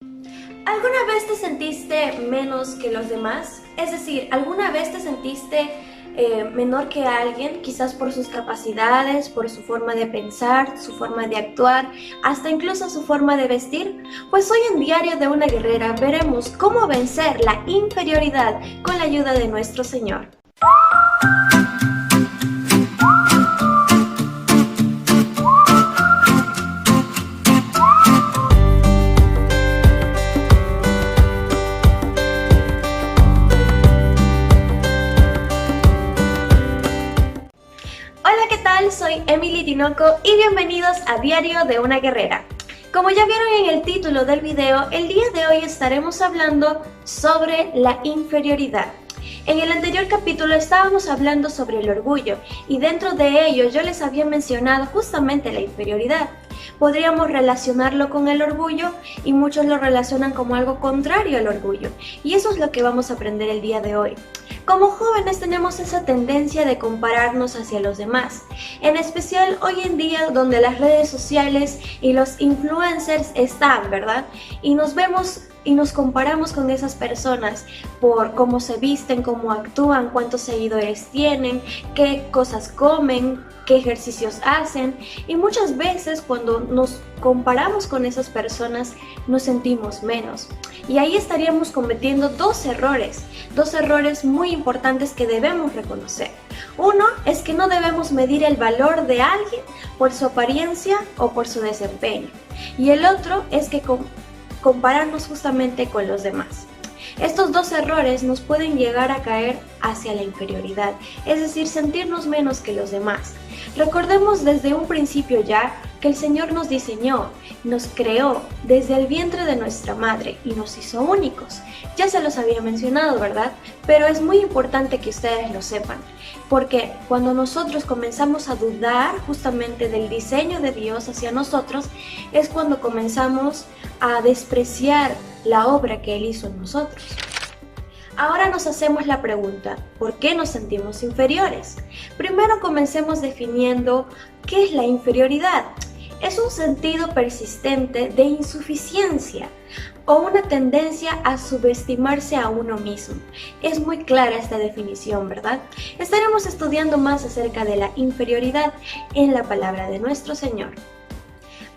¿Alguna vez te sentiste menos que los demás? Es decir, ¿alguna vez te sentiste menor que alguien, quizás por sus capacidades, por su forma de pensar, su forma de actuar, hasta incluso su forma de vestir? Pues hoy en Diario de una Guerrera veremos cómo vencer la inferioridad con la ayuda de nuestro Señor. Hola, ¿qué tal? Soy Emily Tinoco y bienvenidos a Diario de una Guerrera. Como ya vieron en el título del video, el día de hoy estaremos hablando sobre la inferioridad. En el anterior capítulo estábamos hablando sobre el orgullo y dentro de ello yo les había mencionado justamente la inferioridad. Podríamos relacionarlo con el orgullo y muchos lo relacionan como algo contrario al orgullo, y eso es lo que vamos a aprender el día de hoy. Como jóvenes tenemos esa tendencia de compararnos hacia los demás, en especial hoy en día donde las redes sociales y los influencers están, ¿verdad? Y nos vemos y nos comparamos con esas personas por cómo se visten, cómo actúan, cuántos seguidores tienen, qué cosas comen, qué ejercicios hacen, y muchas veces cuando nos comparamos con esas personas nos sentimos menos. Y ahí estaríamos cometiendo dos errores muy importantes que debemos reconocer. Uno es que no debemos medir el valor de alguien por su apariencia o por su desempeño. Y el otro es que compararnos justamente con los demás. Estos dos errores nos pueden llegar a caer hacia la inferioridad, es decir, sentirnos menos que los demás. Recordemos desde un principio ya que el Señor nos diseñó, nos creó desde el vientre de nuestra madre y nos hizo únicos. Ya se los había mencionado, ¿verdad? Pero es muy importante que ustedes lo sepan, porque cuando nosotros comenzamos a dudar justamente del diseño de Dios hacia nosotros, es cuando comenzamos a despreciar la obra que Él hizo en nosotros. Ahora nos hacemos la pregunta, ¿por qué nos sentimos inferiores? Primero comencemos definiendo qué es la inferioridad. Es un sentido persistente de insuficiencia o una tendencia a subestimarse a uno mismo. Es muy clara esta definición, ¿verdad? Estaremos estudiando más acerca de la inferioridad en la palabra de nuestro Señor.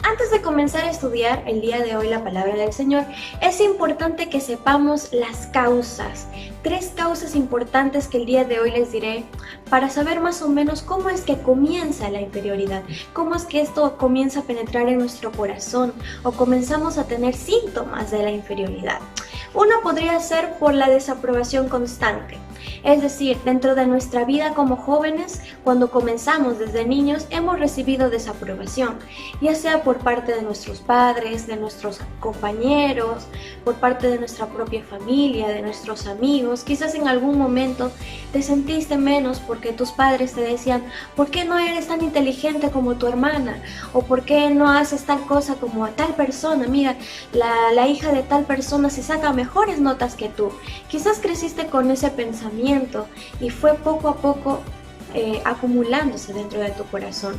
Antes de comenzar a estudiar el día de hoy la palabra del Señor, es importante que sepamos las causas. 3 causas importantes que el día de hoy les diré para saber más o menos cómo es que comienza la inferioridad, cómo es que esto comienza a penetrar en nuestro corazón o comenzamos a tener síntomas de la inferioridad. Uno podría ser por la desaprobación constante. Es decir, dentro de nuestra vida como jóvenes, cuando comenzamos desde niños, hemos recibido desaprobación, ya sea por parte de nuestros padres, de nuestros compañeros, por parte de nuestra propia familia, de nuestros amigos. Quizás en algún momento te sentiste menos porque tus padres te decían, ¿por qué no eres tan inteligente como tu hermana? ¿O por qué no haces tal cosa como a tal persona? Mira, la hija de tal persona se saca mejores notas que tú. Quizás creciste con ese pensamiento y fue poco a poco acumulándose dentro de tu corazón.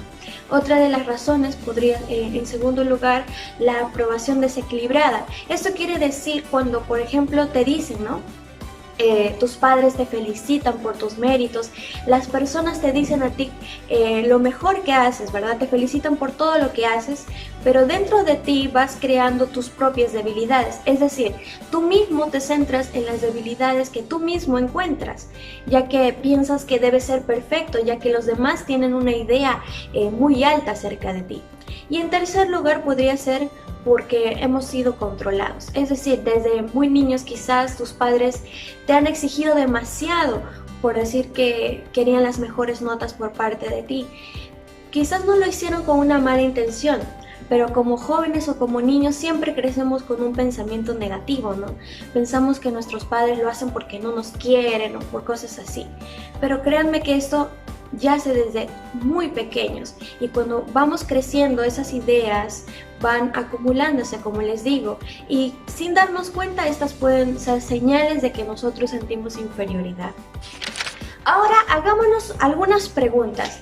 Otra de las razones podría, en segundo lugar, la aprobación desequilibrada. Esto quiere decir cuando, por ejemplo, te dicen, ¿no? Tus padres te felicitan por tus méritos, las personas te dicen a ti lo mejor que haces, ¿verdad? Te felicitan por todo lo que haces, pero dentro de ti vas creando tus propias debilidades, es decir, tú mismo te centras en las debilidades que tú mismo encuentras, ya que piensas que debes ser perfecto, ya que los demás tienen una idea muy alta acerca de ti. Y en tercer lugar podría ser porque hemos sido controlados, es decir, desde muy niños quizás tus padres te han exigido demasiado por decir que querían las mejores notas por parte de ti. Quizás no lo hicieron con una mala intención, pero como jóvenes o como niños siempre crecemos con un pensamiento negativo, ¿no? Pensamos que nuestros padres lo hacen porque no nos quieren o por cosas así, pero créanme que esto yace desde muy pequeños y cuando vamos creciendo esas ideas van acumulándose, como les digo, y sin darnos cuenta estas pueden ser señales de que nosotros sentimos inferioridad. Ahora hagámonos algunas preguntas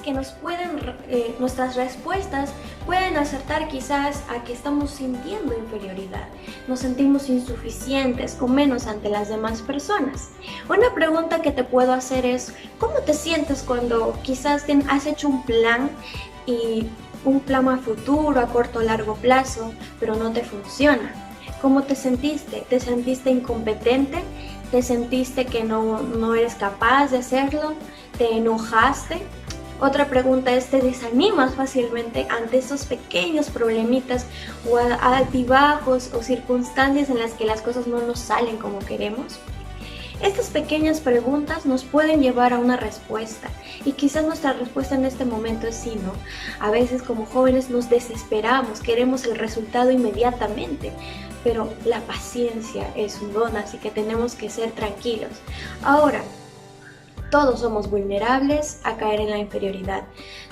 que nos pueden, nuestras respuestas pueden acertar quizás a que estamos sintiendo inferioridad, nos sentimos insuficientes o menos ante las demás personas. Una pregunta que te puedo hacer es, ¿cómo te sientes cuando quizás has hecho un plan y un plan a futuro, a corto o largo plazo, pero no te funciona? ¿Cómo te sentiste? ¿Te sentiste incompetente? ¿Te sentiste que no eres capaz de hacerlo? ¿Te enojaste? Otra pregunta es, ¿te desanimas fácilmente ante esos pequeños problemitas o altibajos o circunstancias en las que las cosas no nos salen como queremos? Estas pequeñas preguntas nos pueden llevar a una respuesta y quizás nuestra respuesta en este momento es sí, ¿no? A veces como jóvenes nos desesperamos, queremos el resultado inmediatamente, pero la paciencia es un don, así que tenemos que ser tranquilos. Ahora, todos somos vulnerables a caer en la inferioridad.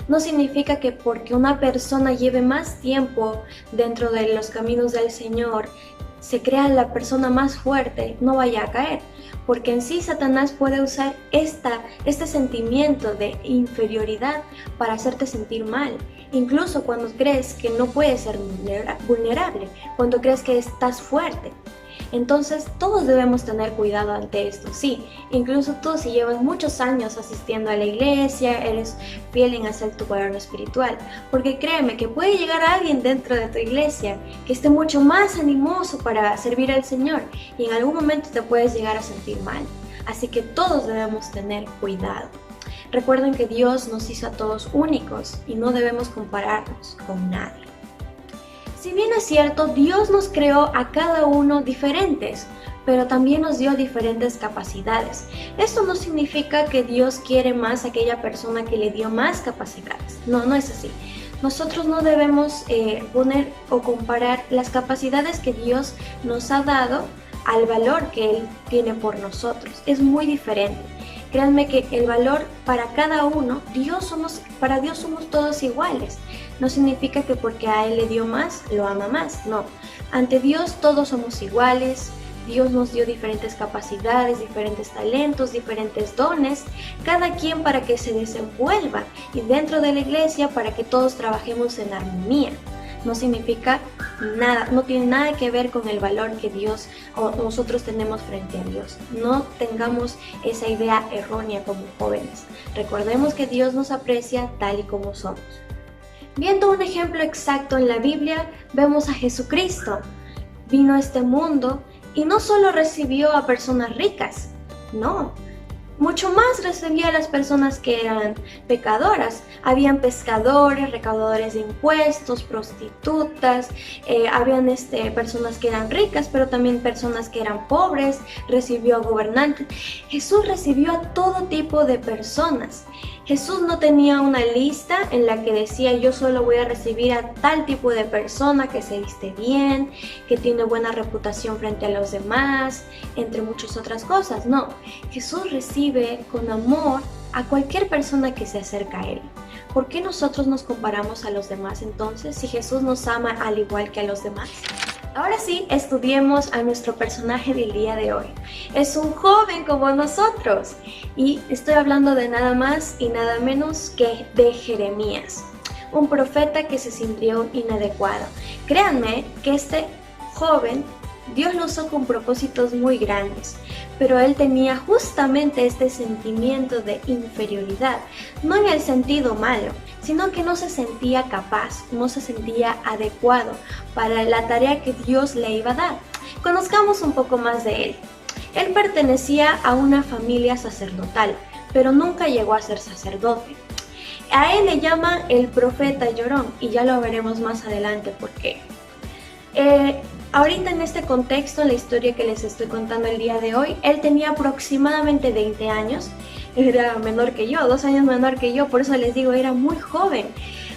No significa que porque una persona lleve más tiempo dentro de los caminos del Señor, se crea la persona más fuerte, no vaya a caer. Porque en sí Satanás puede usar este sentimiento de inferioridad para hacerte sentir mal. Incluso cuando crees que no puedes ser vulnerable, cuando crees que estás fuerte. Entonces todos debemos tener cuidado ante esto, sí, incluso tú si llevas muchos años asistiendo a la iglesia, eres fiel en hacer tu cuaderno espiritual, porque créeme que puede llegar alguien dentro de tu iglesia que esté mucho más animoso para servir al Señor y en algún momento te puedes llegar a sentir mal, así que todos debemos tener cuidado. Recuerden que Dios nos hizo a todos únicos y no debemos compararnos con nadie. Si bien es cierto, Dios nos creó a cada uno diferentes, pero también nos dio diferentes capacidades. Esto no significa que Dios quiere más a aquella persona que le dio más capacidades. No es así. Nosotros no debemos poner o comparar las capacidades que Dios nos ha dado al valor que Él tiene por nosotros. Es muy diferente. Créanme que el valor para cada uno, para Dios somos todos iguales. No significa que porque a Él le dio más, lo ama más, no. Ante Dios todos somos iguales, Dios nos dio diferentes capacidades, diferentes talentos, diferentes dones, cada quien para que se desenvuelva y dentro de la iglesia para que todos trabajemos en armonía. No significa nada, no tiene nada que ver con el valor que Dios o nosotros tenemos frente a Dios. No tengamos esa idea errónea como jóvenes. Recordemos que Dios nos aprecia tal y como somos. Viendo un ejemplo exacto en la Biblia, vemos a Jesucristo. Vino a este mundo y no solo recibió a personas ricas, no. Mucho más recibía a las personas que eran pecadoras. Habían pescadores, recaudadores de impuestos, prostitutas, habían personas que eran ricas, pero también personas que eran pobres. Recibió a gobernantes. Jesús recibió a todo tipo de personas. Jesús no tenía una lista en la que decía yo solo voy a recibir a tal tipo de persona que se viste bien, que tiene buena reputación frente a los demás, entre muchas otras cosas. No, Jesús recibe con amor a cualquier persona que se acerca a Él. ¿Por qué nosotros nos comparamos a los demás entonces si Jesús nos ama al igual que a los demás? Ahora sí, estudiemos a nuestro personaje del día de hoy. Es un joven como nosotros y estoy hablando de nada más y nada menos que de Jeremías, un profeta que se sintió inadecuado. Créanme que este joven Dios lo usó con propósitos muy grandes, pero él tenía justamente este sentimiento de inferioridad, no en el sentido malo, sino que no se sentía capaz, no se sentía adecuado para la tarea que Dios le iba a dar. Conozcamos un poco más de él. Él pertenecía a una familia sacerdotal, pero nunca llegó a ser sacerdote. A él le llaman el profeta llorón y ya lo veremos más adelante por qué. Ahorita en este contexto, en la historia que les estoy contando el día de hoy, él tenía aproximadamente 20 años, era menor que yo, 2 años menor que yo, por eso les digo, era muy joven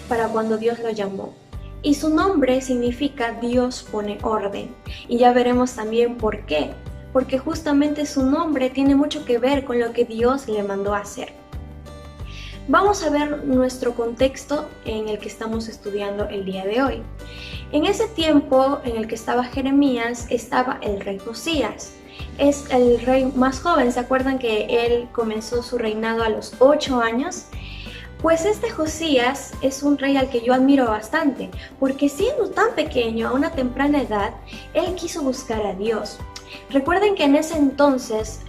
para cuando Dios lo llamó. Y su nombre significa Dios pone orden, y ya veremos también por qué, porque justamente su nombre tiene mucho que ver con lo que Dios le mandó a hacer. Vamos a ver nuestro contexto en el que estamos estudiando el día de hoy. En ese tiempo en el que estaba Jeremías, estaba el rey Josías. Es el rey más joven, ¿se acuerdan que él comenzó su reinado a los 8 años? Pues este Josías es un rey al que yo admiro bastante, porque siendo tan pequeño a una temprana edad, él quiso buscar a Dios. Recuerden que en ese entonces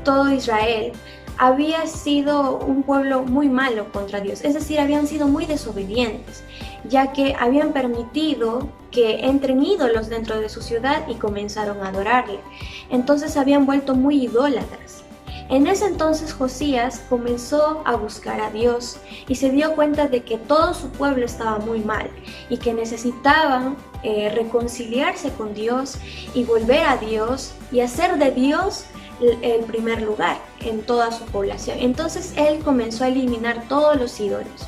todo Israel había sido un pueblo muy malo contra Dios, es decir, habían sido muy desobedientes, ya que habían permitido que entren ídolos dentro de su ciudad y comenzaron a adorarle. Entonces se habían vuelto muy idólatras. En ese entonces Josías comenzó a buscar a Dios y se dio cuenta de que todo su pueblo estaba muy mal y que necesitaban reconciliarse con Dios y volver a Dios y hacer de Dios el primer lugar en toda su población. Entonces él comenzó a eliminar todos los ídolos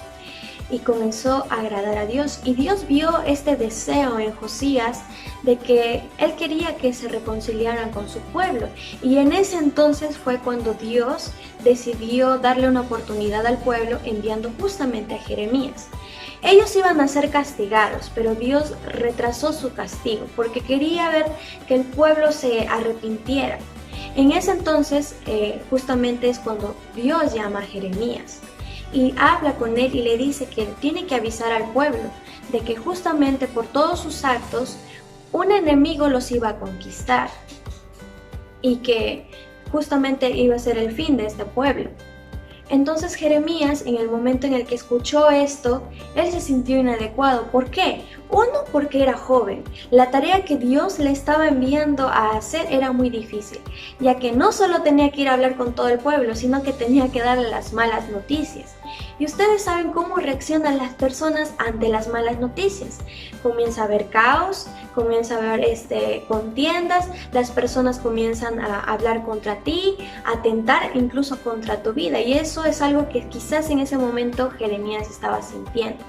y comenzó a agradar a Dios, y Dios vio este deseo en Josías de que él quería que se reconciliaran con su pueblo, y en ese entonces fue cuando Dios decidió darle una oportunidad al pueblo enviando justamente a Jeremías. Ellos iban a ser castigados, pero Dios retrasó su castigo porque quería ver que el pueblo se arrepintiera. En ese entonces justamente es cuando Dios llama a Jeremías y habla con él y le dice que él tiene que avisar al pueblo de que justamente por todos sus actos un enemigo los iba a conquistar y que justamente iba a ser el fin de este pueblo. Entonces Jeremías, en el momento en el que escuchó esto, él se sintió inadecuado. ¿Por qué? Uno, porque era joven. La tarea que Dios le estaba enviando a hacer era muy difícil, ya que no solo tenía que ir a hablar con todo el pueblo, sino que tenía que darle las malas noticias. Y ustedes saben cómo reaccionan las personas ante las malas noticias. Comienza a haber caos, comienza a haber contiendas, las personas comienzan a hablar contra ti, a atentar incluso contra tu vida. Y eso es algo que quizás en ese momento Jeremías estaba sintiendo.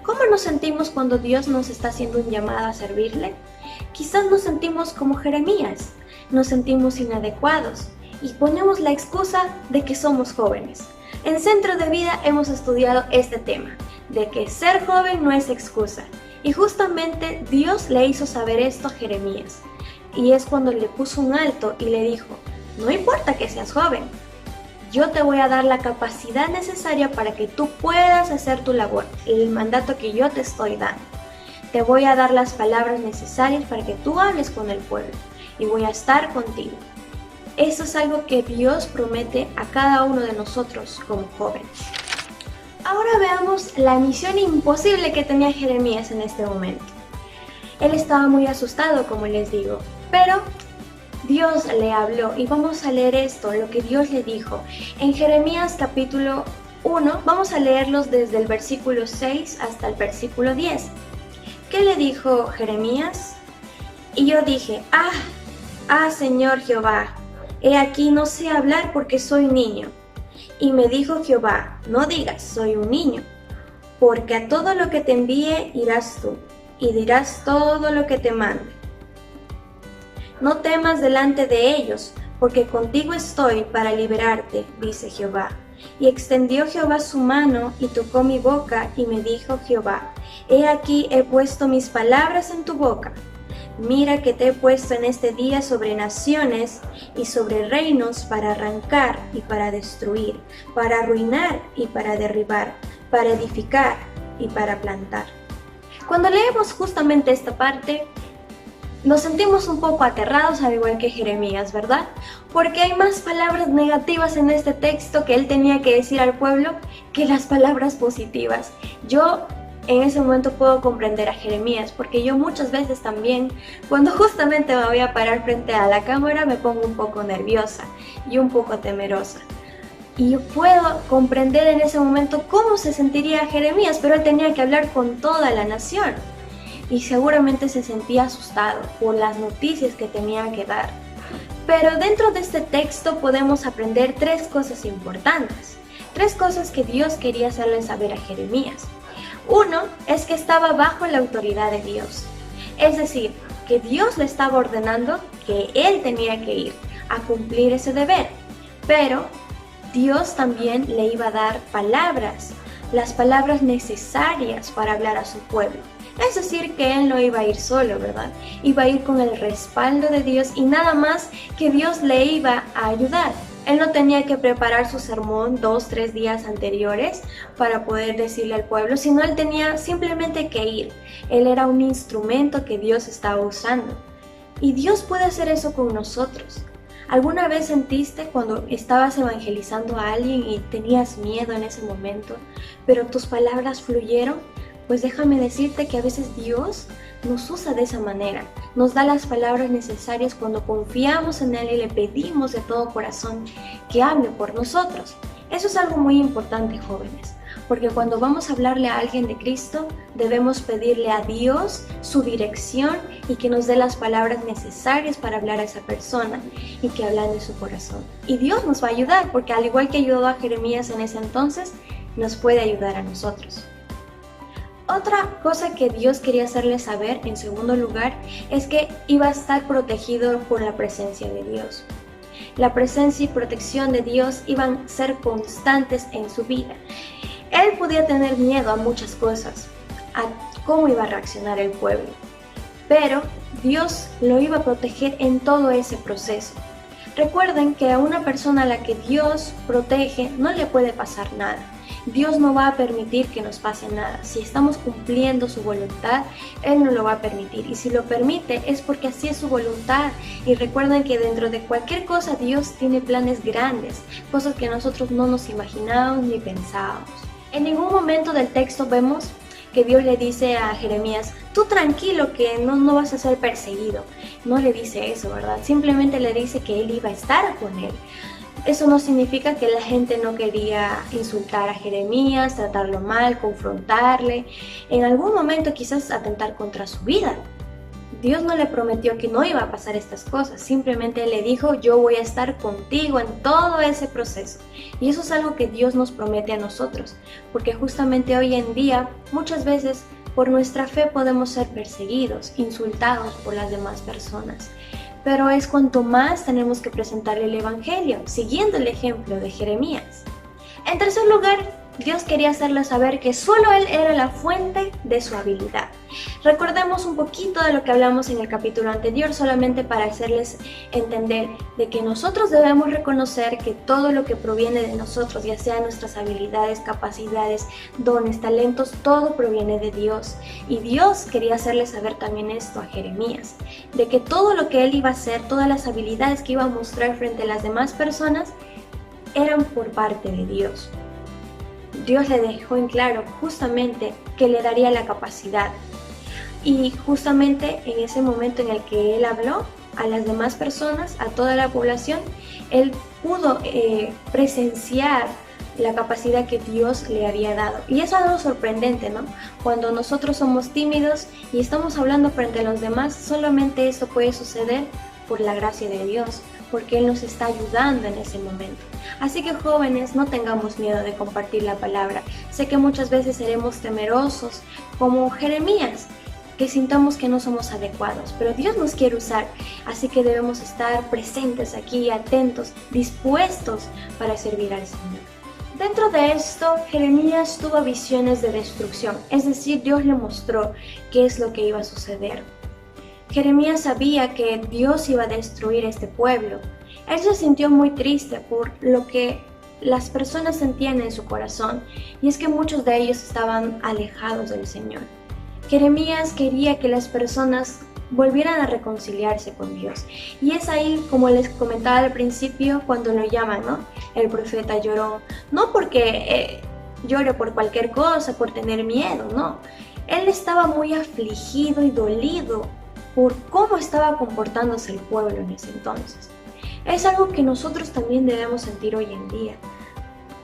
¿Cómo nos sentimos cuando Dios nos está haciendo un llamado a servirle? Quizás nos sentimos como Jeremías, nos sentimos inadecuados y ponemos la excusa de que somos jóvenes. En Centro de Vida hemos estudiado este tema, de que ser joven no es excusa. Y justamente Dios le hizo saber esto a Jeremías. Y es cuando le puso un alto y le dijo, no importa que seas joven, yo te voy a dar la capacidad necesaria para que tú puedas hacer tu labor, el mandato que yo te estoy dando. Te voy a dar las palabras necesarias para que tú hables con el pueblo y voy a estar contigo. Eso es algo que Dios promete a cada uno de nosotros como jóvenes. Ahora veamos la misión imposible que tenía Jeremías en este momento. Él estaba muy asustado, como les digo, pero Dios le habló y vamos a leer esto, lo que Dios le dijo. En Jeremías capítulo 1, vamos a leerlos desde el versículo 6 hasta el versículo 10. ¿Qué le dijo Jeremías? Y yo dije, Señor Jehová, he aquí no sé hablar porque soy niño. Y me dijo Jehová, no digas, soy un niño, porque a todo lo que te envíe irás tú, y dirás todo lo que te mande. No temas delante de ellos, porque contigo estoy para liberarte, dice Jehová. Y extendió Jehová su mano, y tocó mi boca, y me dijo Jehová, he aquí he puesto mis palabras en tu boca. Mira que te he puesto en este día sobre naciones y sobre reinos para arrancar y para destruir, para arruinar y para derribar, para edificar y para plantar. Cuando leemos justamente esta parte, nos sentimos un poco aterrados, al igual que Jeremías, ¿verdad? Porque hay más palabras negativas en este texto que él tenía que decir al pueblo que las palabras positivas. Yo en ese momento puedo comprender a Jeremías, porque yo muchas veces también, cuando justamente me voy a parar frente a la cámara, me pongo un poco nerviosa y un poco temerosa. Y yo puedo comprender en ese momento cómo se sentiría Jeremías, pero él tenía que hablar con toda la nación. Y seguramente se sentía asustado por las noticias que tenía que dar. Pero dentro de este texto podemos aprender tres cosas importantes. Tres cosas que Dios quería hacerle saber a Jeremías. Uno es que estaba bajo la autoridad de Dios, es decir, que Dios le estaba ordenando que él tenía que ir a cumplir ese deber, pero Dios también le iba a dar palabras, las palabras necesarias para hablar a su pueblo. Es decir, que él no iba a ir solo, ¿verdad? Iba a ir con el respaldo de Dios y nada más que Dios le iba a ayudar. Él no tenía que preparar su sermón 2, 3 días anteriores para poder decirle al pueblo, sino él tenía simplemente que ir. Él era un instrumento que Dios estaba usando. Y Dios puede hacer eso con nosotros. ¿Alguna vez sentiste cuando estabas evangelizando a alguien y tenías miedo en ese momento, pero tus palabras fluyeron? Pues déjame decirte que a veces Dios nos usa de esa manera, nos da las palabras necesarias cuando confiamos en Él y le pedimos de todo corazón que hable por nosotros. Eso es algo muy importante, jóvenes, porque cuando vamos a hablarle a alguien de Cristo, debemos pedirle a Dios su dirección y que nos dé las palabras necesarias para hablar a esa persona y que hablen de su corazón. Y Dios nos va a ayudar, porque al igual que ayudó a Jeremías en ese entonces, nos puede ayudar a nosotros. Otra cosa que Dios quería hacerle saber, en segundo lugar, es que iba a estar protegido por la presencia de Dios. La presencia y protección de Dios iban a ser constantes en su vida. Él podía tener miedo a muchas cosas, a cómo iba a reaccionar el pueblo, pero Dios lo iba a proteger en todo ese proceso. Recuerden que a una persona a la que Dios protege no le puede pasar nada. Dios no va a permitir que nos pase nada. Si estamos cumpliendo su voluntad, Él no lo va a permitir. Y si lo permite es porque así es su voluntad. Y recuerden que dentro de cualquier cosa Dios tiene planes grandes, cosas que nosotros no nos imaginábamos ni pensábamos. En ningún momento del texto vemos que Dios le dice a Jeremías, tú tranquilo que no vas a ser perseguido. No le dice eso, ¿verdad? Simplemente le dice que Él iba a estar con él. Eso no significa que la gente no quería insultar a Jeremías, tratarlo mal, confrontarle, en algún momento quizás atentar contra su vida. Dios no le prometió que no iba a pasar estas cosas, simplemente le dijo, yo voy a estar contigo en todo ese proceso. Y eso es algo que Dios nos promete a nosotros, porque justamente hoy en día, muchas veces, por nuestra fe podemos ser perseguidos, insultados por las demás personas. Pero es cuanto más tenemos que presentarle el Evangelio, siguiendo el ejemplo de Jeremías. En tercer lugar, Dios quería hacerle saber que solo Él era la fuente de su habilidad. Recordemos un poquito de lo que hablamos en el capítulo anterior, solamente para hacerles entender de que nosotros debemos reconocer que todo lo que proviene de nosotros, ya sean nuestras habilidades, capacidades, dones, talentos, todo proviene de Dios. Y Dios quería hacerle saber también esto a Jeremías, de que todo lo que él iba a hacer, todas las habilidades que iba a mostrar frente a las demás personas, eran por parte de Dios. Dios le dejó en claro justamente que le daría la capacidad. Y justamente en ese momento en el que él habló a las demás personas, a toda la población, él pudo presenciar la capacidad que Dios le había dado. Y es algo sorprendente, ¿no? Cuando nosotros somos tímidos y estamos hablando frente a los demás, solamente esto puede suceder por la gracia de Dios, porque Él nos está ayudando en ese momento. Así que jóvenes, no tengamos miedo de compartir la palabra. Sé que muchas veces seremos temerosos, como Jeremías, que sintamos que no somos adecuados, pero Dios nos quiere usar, así que debemos estar presentes aquí, atentos, dispuestos para servir al Señor. Dentro de esto, Jeremías tuvo visiones de destrucción, es decir, Dios le mostró qué es lo que iba a suceder. Jeremías sabía que Dios iba a destruir este pueblo. Él se sintió muy triste por lo que las personas sentían en su corazón, y es que muchos de ellos estaban alejados del Señor. Jeremías quería que las personas volvieran a reconciliarse con Dios. Y es ahí, como les comentaba al principio, cuando lo llaman, ¿no? El profeta lloró. No porque llore por cualquier cosa, por tener miedo, no. Él estaba muy afligido y dolido por cómo estaba comportándose el pueblo en ese entonces. Es algo que nosotros también debemos sentir hoy en día.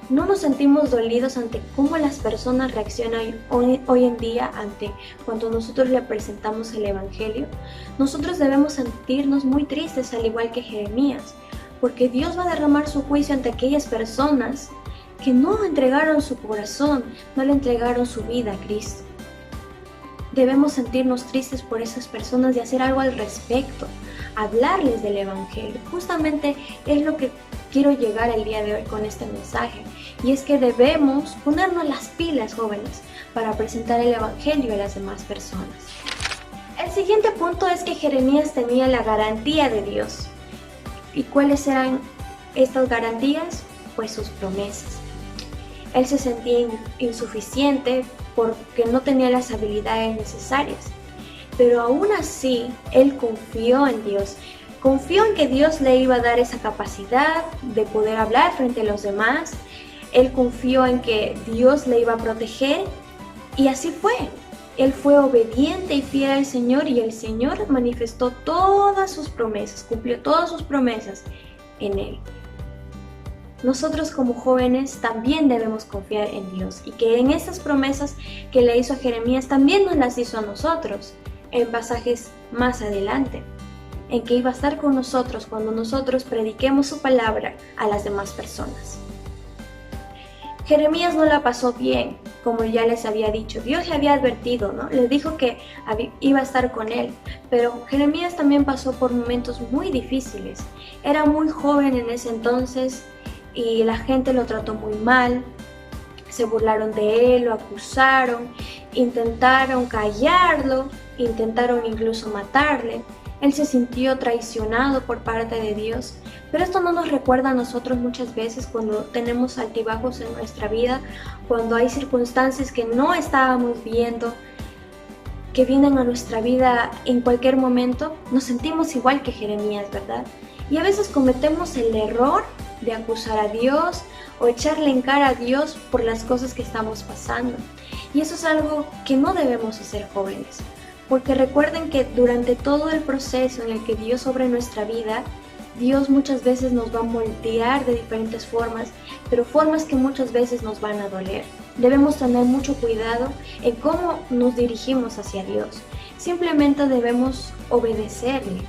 ¿No nos sentimos dolidos ante cómo las personas reaccionan hoy en día ante cuando nosotros le presentamos el Evangelio? Nosotros debemos sentirnos muy tristes, al igual que Jeremías, porque Dios va a derramar su juicio ante aquellas personas que no entregaron su corazón, no le entregaron su vida a Cristo. Debemos sentirnos tristes por esas personas y hacer algo al respecto, hablarles del Evangelio. Justamente es lo que quiero llegar el día de hoy con este mensaje, y es que debemos ponernos las pilas, jóvenes, para presentar el Evangelio a las demás personas. El siguiente punto es que Jeremías tenía la garantía de Dios. ¿Y cuáles eran estas garantías? Pues sus promesas. Él se sentía insuficiente porque no tenía las habilidades necesarias, pero aún así él confió en Dios. Confió en que Dios le iba a dar esa capacidad de poder hablar frente a los demás. Él confió en que Dios le iba a proteger y así fue. Él fue obediente y fiel al Señor y el Señor manifestó todas sus promesas, cumplió todas sus promesas en él. Nosotros como jóvenes también debemos confiar en Dios y que en estas promesas que le hizo a Jeremías también nos las hizo a nosotros en pasajes más adelante, en que iba a estar con nosotros cuando nosotros prediquemos su palabra a las demás personas. Jeremías no la pasó bien, como ya les había dicho. Dios le había advertido, ¿no? Le dijo que iba a estar con él, pero Jeremías también pasó por momentos muy difíciles. Era muy joven en ese entonces y la gente lo trató muy mal, se burlaron de él, lo acusaron, intentaron callarlo, intentaron incluso matarle. Él se sintió traicionado por parte de Dios, pero esto no nos recuerda a nosotros muchas veces cuando tenemos altibajos en nuestra vida, cuando hay circunstancias que no estábamos viendo, que vienen a nuestra vida en cualquier momento, nos sentimos igual que Jeremías, ¿verdad? Y a veces cometemos el error de acusar a Dios o echarle en cara a Dios por las cosas que estamos pasando. Y eso es algo que no debemos hacer, jóvenes. Porque recuerden que durante todo el proceso en el que Dios obra en nuestra vida, Dios muchas veces nos va a moldear de diferentes formas, pero formas que muchas veces nos van a doler. Debemos tener mucho cuidado en cómo nos dirigimos hacia Dios. Simplemente debemos obedecerle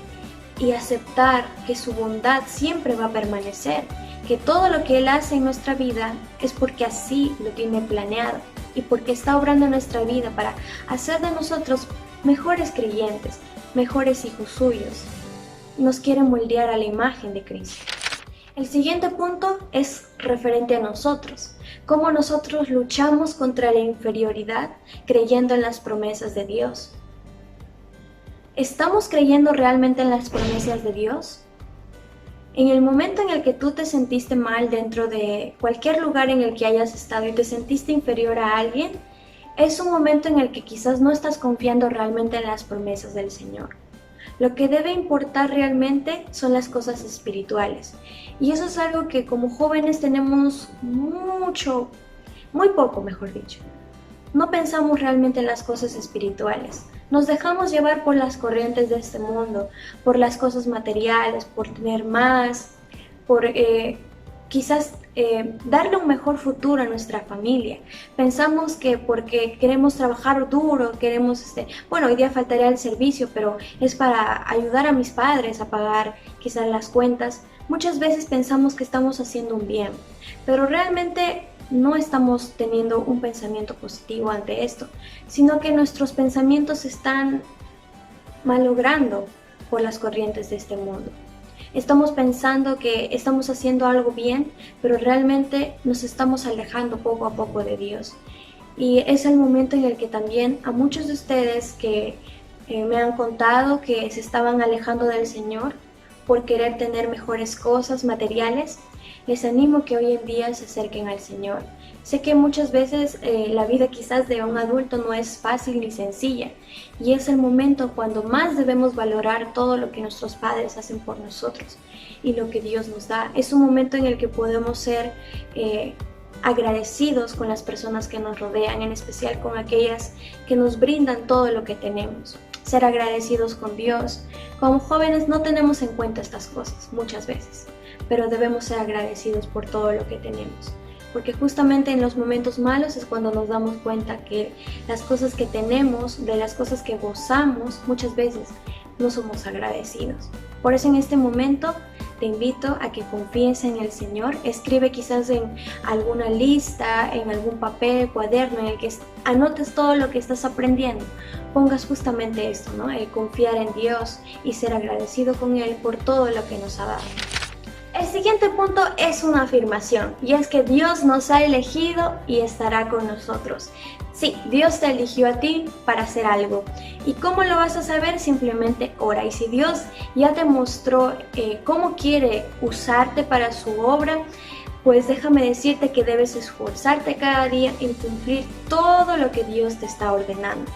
y aceptar que su bondad siempre va a permanecer, que todo lo que Él hace en nuestra vida es porque así lo tiene planeado y porque está obrando en nuestra vida para hacer de nosotros mejores creyentes, mejores hijos suyos. Nos quiere moldear a la imagen de Cristo. El siguiente punto es referente a nosotros. Cómo nosotros luchamos contra la inferioridad creyendo en las promesas de Dios. ¿Estamos creyendo realmente en las promesas de Dios? En el momento en el que tú te sentiste mal dentro de cualquier lugar en el que hayas estado y te sentiste inferior a alguien, es un momento en el que quizás no estás confiando realmente en las promesas del Señor. Lo que debe importar realmente son las cosas espirituales. Y eso es algo que como jóvenes tenemos muy poco, mejor dicho. No pensamos realmente en las cosas espirituales. Nos dejamos llevar por las corrientes de este mundo, por las cosas materiales, por tener más, por quizás darle un mejor futuro a nuestra familia. Pensamos que porque queremos trabajar duro, queremos, bueno, hoy día faltaría el servicio, pero es para ayudar a mis padres a pagar quizás las cuentas. Muchas veces pensamos que estamos haciendo un bien, pero realmente no estamos teniendo un pensamiento positivo ante esto, sino que nuestros pensamientos se están malogrando por las corrientes de este mundo. Estamos pensando que estamos haciendo algo bien, pero realmente nos estamos alejando poco a poco de Dios. Y es el momento en el que también a muchos de ustedes que me han contado que se estaban alejando del Señor por querer tener mejores cosas materiales, les animo que hoy en día se acerquen al Señor. Sé que muchas veces la vida quizás de un adulto no es fácil ni sencilla, y es el momento cuando más debemos valorar todo lo que nuestros padres hacen por nosotros y lo que Dios nos da. Es un momento en el que podemos ser agradecidos con las personas que nos rodean, en especial con aquellas que nos brindan todo lo que tenemos. Ser agradecidos con Dios. Como jóvenes no tenemos en cuenta estas cosas muchas veces, pero debemos ser agradecidos por todo lo que tenemos. Porque justamente en los momentos malos es cuando nos damos cuenta que las cosas que tenemos, de las cosas que gozamos, muchas veces no somos agradecidos. Por eso en este momento te invito a que confíes en el Señor. Escribe quizás en alguna lista, en algún papel, cuaderno, en el que anotes todo lo que estás aprendiendo. Pongas justamente esto, ¿no? El confiar en Dios y ser agradecido con Él por todo lo que nos ha dado. El siguiente punto es una afirmación, y es que Dios nos ha elegido y estará con nosotros. Sí, Dios te eligió a ti para hacer algo. ¿Y cómo lo vas a saber? Simplemente ora. Y si Dios ya te mostró cómo quiere usarte para su obra, pues déjame decirte que debes esforzarte cada día en cumplir todo lo que Dios te está ordenando.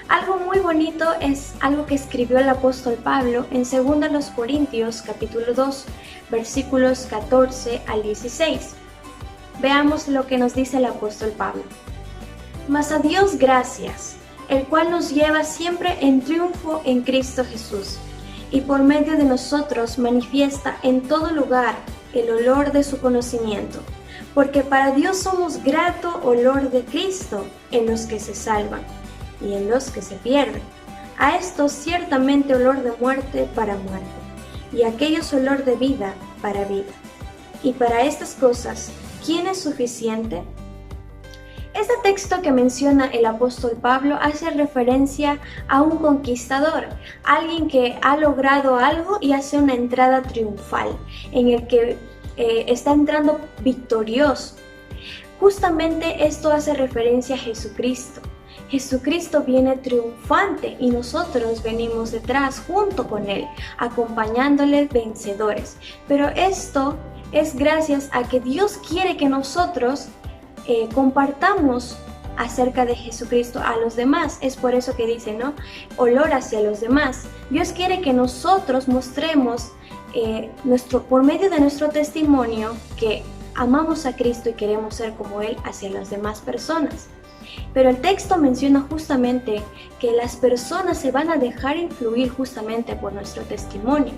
Algo muy bonito es algo que escribió el apóstol Pablo en 2 Corintios capítulo 2, versículos 14 al 16. Veamos lo que nos dice el apóstol Pablo. Mas a Dios gracias, el cual nos lleva siempre en triunfo en Cristo Jesús, y por medio de nosotros manifiesta en todo lugar el olor de su conocimiento, porque para Dios somos grato olor de Cristo en los que se salvan y en los que se pierden. A estos ciertamente olor de muerte para muerte, y a aquellos olor de vida para vida. Y para estas cosas, ¿quién es suficiente? Este texto que menciona el apóstol Pablo hace referencia a un conquistador, alguien que ha logrado algo y hace una entrada triunfal, en el que está entrando victorioso. Justamente esto hace referencia a Jesucristo. Jesucristo viene triunfante y nosotros venimos detrás junto con Él, acompañándole vencedores. Pero esto es gracias a que Dios quiere que nosotros compartamos acerca de Jesucristo a los demás. Es por eso que dice, ¿no? Olor hacia los demás. Dios quiere que nosotros mostremos por medio de nuestro testimonio que amamos a Cristo y queremos ser como Él hacia las demás personas. Pero el texto menciona justamente que las personas se van a dejar influir justamente por nuestro testimonio.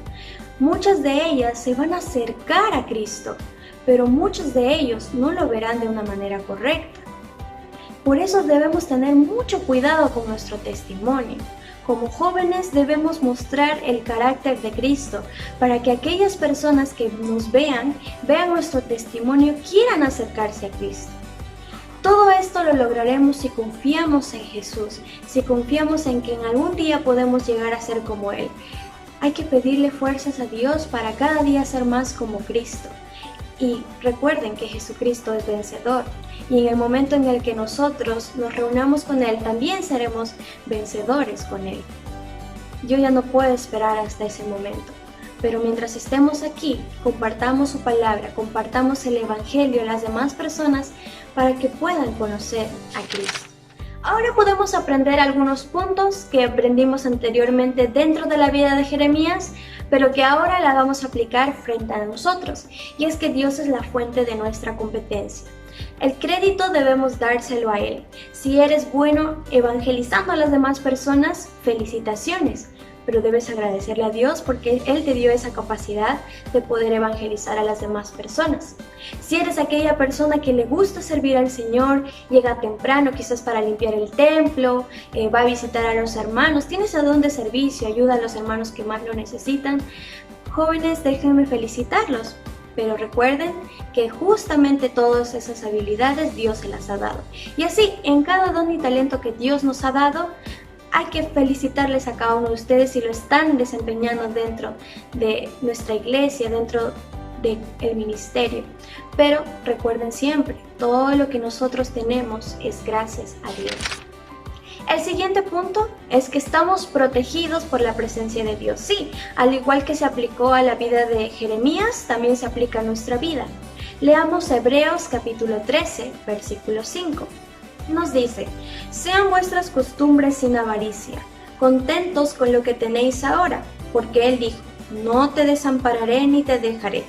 Muchas de ellas se van a acercar a Cristo, pero muchos de ellos no lo verán de una manera correcta. Por eso debemos tener mucho cuidado con nuestro testimonio. Como jóvenes debemos mostrar el carácter de Cristo para que aquellas personas que nos vean nuestro testimonio, quieran acercarse a Cristo. Todo esto lo lograremos si confiamos en Jesús, si confiamos en que en algún día podemos llegar a ser como Él. Hay que pedirle fuerzas a Dios para cada día ser más como Cristo. Y recuerden que Jesucristo es vencedor. Y en el momento en el que nosotros nos reunamos con Él, también seremos vencedores con Él. Yo ya no puedo esperar hasta ese momento. Pero mientras estemos aquí, compartamos su palabra, compartamos el Evangelio a las demás personas para que puedan conocer a Cristo. Ahora podemos aprender algunos puntos que aprendimos anteriormente dentro de la vida de Jeremías, pero que ahora la vamos a aplicar frente a nosotros, y es que Dios es la fuente de nuestra competencia. El crédito debemos dárselo a Él. Si eres bueno evangelizando a las demás personas, felicitaciones, pero debes agradecerle a Dios porque Él te dio esa capacidad de poder evangelizar a las demás personas. Si eres aquella persona que le gusta servir al Señor, llega temprano quizás para limpiar el templo, va a visitar a los hermanos, tienes a don de servicio, ayuda a los hermanos que más lo necesitan, jóvenes, déjenme felicitarlos. Pero recuerden que justamente todas esas habilidades Dios se las ha dado. Y así, en cada don y talento que Dios nos ha dado, hay que felicitarles a cada uno de ustedes si lo están desempeñando dentro de nuestra iglesia, dentro del ministerio. Pero recuerden siempre, todo lo que nosotros tenemos es gracias a Dios. El siguiente punto es que estamos protegidos por la presencia de Dios. Sí, al igual que se aplicó a la vida de Jeremías, también se aplica a nuestra vida. Leamos Hebreos capítulo 13, versículo 5. Nos dice, sean vuestras costumbres sin avaricia, contentos con lo que tenéis ahora, porque Él dijo, no te desampararé ni te dejaré.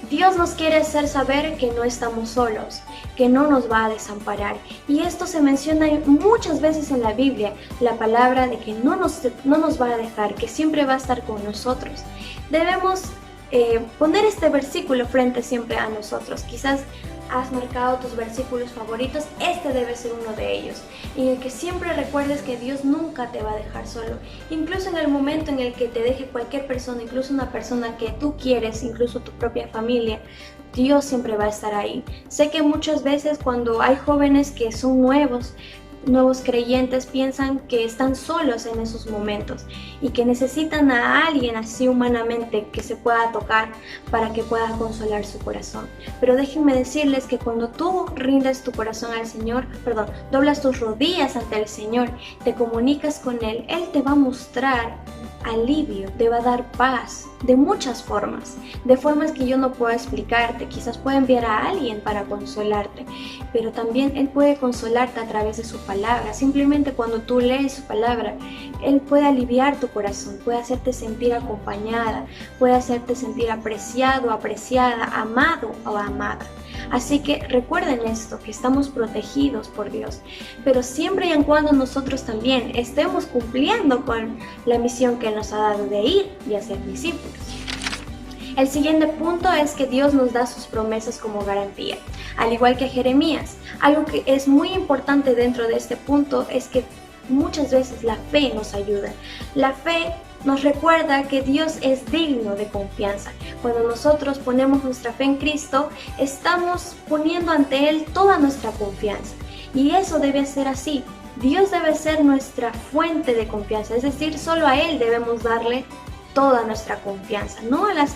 Dios nos quiere hacer saber que no estamos solos, que no nos va a desamparar. Y esto se menciona muchas veces en la Biblia, la palabra de que no nos va a dejar, que siempre va a estar con nosotros. Debemos poner este versículo frente siempre a nosotros. Quizás has marcado tus versículos favoritos, este debe ser uno de ellos, en el que siempre recuerdes que Dios nunca te va a dejar solo, incluso en el momento en el que te deje cualquier persona, incluso una persona que tú quieres, incluso tu propia familia, Dios siempre va a estar ahí. Sé que muchas veces cuando hay jóvenes que son nuevos, nuevos creyentes piensan que están solos en esos momentos y que necesitan a alguien así humanamente que se pueda tocar para que pueda consolar su corazón. Pero déjenme decirles que cuando tú rindes tu corazón al Señor, doblas tus rodillas ante el Señor, te comunicas con Él, Él te va a mostrar alivio, te va a dar paz de muchas formas, de formas que yo no puedo explicarte. Quizás puede enviar a alguien para consolarte, pero también Él puede consolarte a través de su palabra. Simplemente cuando tú lees su palabra, Él puede aliviar tu corazón, puede hacerte sentir acompañada, puede hacerte sentir apreciado, apreciada, amado o amada. Así que recuerden esto, que estamos protegidos por Dios, pero siempre y cuando nosotros también estemos cumpliendo con la misión que Él nos ha dado de ir y hacer discípulos. El siguiente punto es que Dios nos da sus promesas como garantía, al igual que Jeremías. Algo que es muy importante dentro de este punto es que muchas veces la fe nos ayuda. La fe nos recuerda que Dios es digno de confianza. Cuando nosotros ponemos nuestra fe en Cristo, estamos poniendo ante Él toda nuestra confianza. Y eso debe ser así. Dios debe ser nuestra fuente de confianza, es decir, solo a Él debemos darle toda nuestra confianza, no a las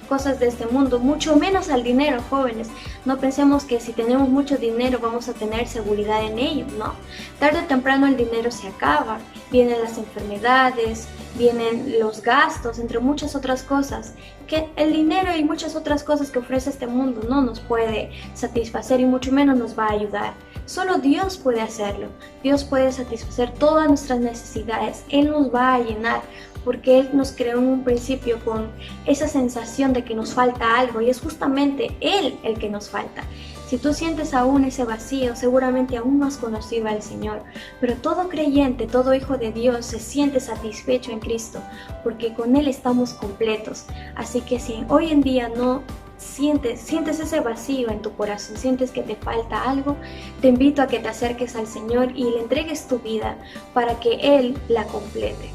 cosas de este mundo, mucho menos al dinero, jóvenes. No pensemos que si tenemos mucho dinero vamos a tener seguridad en ello, no. Tarde o temprano el dinero se acaba, vienen las enfermedades, vienen los gastos, entre muchas otras cosas, que el dinero y muchas otras cosas que ofrece este mundo no nos puede satisfacer y mucho menos nos va a ayudar. Solo Dios puede hacerlo. Dios puede satisfacer todas nuestras necesidades. Él nos va a llenar, porque Él nos creó en un principio con esa sensación de que nos falta algo, y es justamente Él el que nos falta. Si tú sientes aún ese vacío, seguramente aún no has conocido al Señor, pero todo creyente, todo hijo de Dios se siente satisfecho en Cristo, porque con Él estamos completos. Así que si hoy en día no sientes ese vacío en tu corazón, sientes que te falta algo, te invito a que te acerques al Señor y le entregues tu vida para que Él la complete.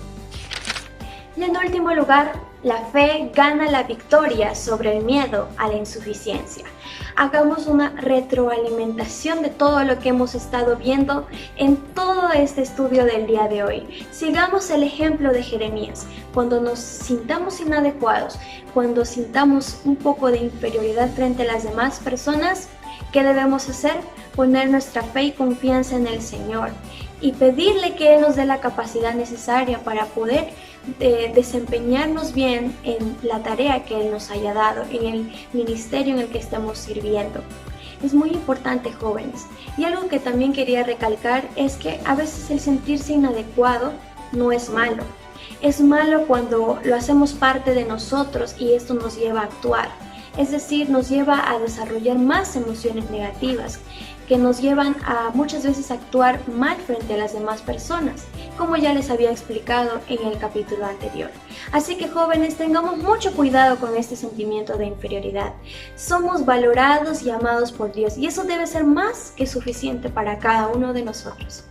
Y en último lugar, la fe gana la victoria sobre el miedo a la insuficiencia. Hagamos una retroalimentación de todo lo que hemos estado viendo en todo este estudio del día de hoy. Sigamos el ejemplo de Jeremías. Cuando nos sintamos inadecuados, cuando sintamos un poco de inferioridad frente a las demás personas, ¿qué debemos hacer? Poner nuestra fe y confianza en el Señor y pedirle que Él nos dé la capacidad necesaria para poder desempeñarnos bien en la tarea que Él nos haya dado, en el ministerio en el que estemos sirviendo. Es muy importante, jóvenes. Y algo que también quería recalcar es que a veces el sentirse inadecuado no es malo. Es malo cuando lo hacemos parte de nosotros y esto nos lleva a actuar. Es decir, nos lleva a desarrollar más emociones negativas que nos llevan a muchas veces actuar mal frente a las demás personas, como ya les había explicado en el capítulo anterior. Así que, jóvenes, tengamos mucho cuidado con este sentimiento de inferioridad. Somos valorados y amados por Dios, y eso debe ser más que suficiente para cada uno de nosotros.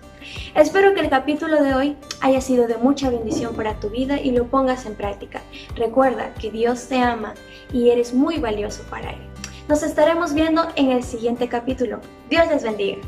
Espero que el capítulo de hoy haya sido de mucha bendición para tu vida y lo pongas en práctica. Recuerda que Dios te ama y eres muy valioso para Él. Nos estaremos viendo en el siguiente capítulo. Dios les bendiga.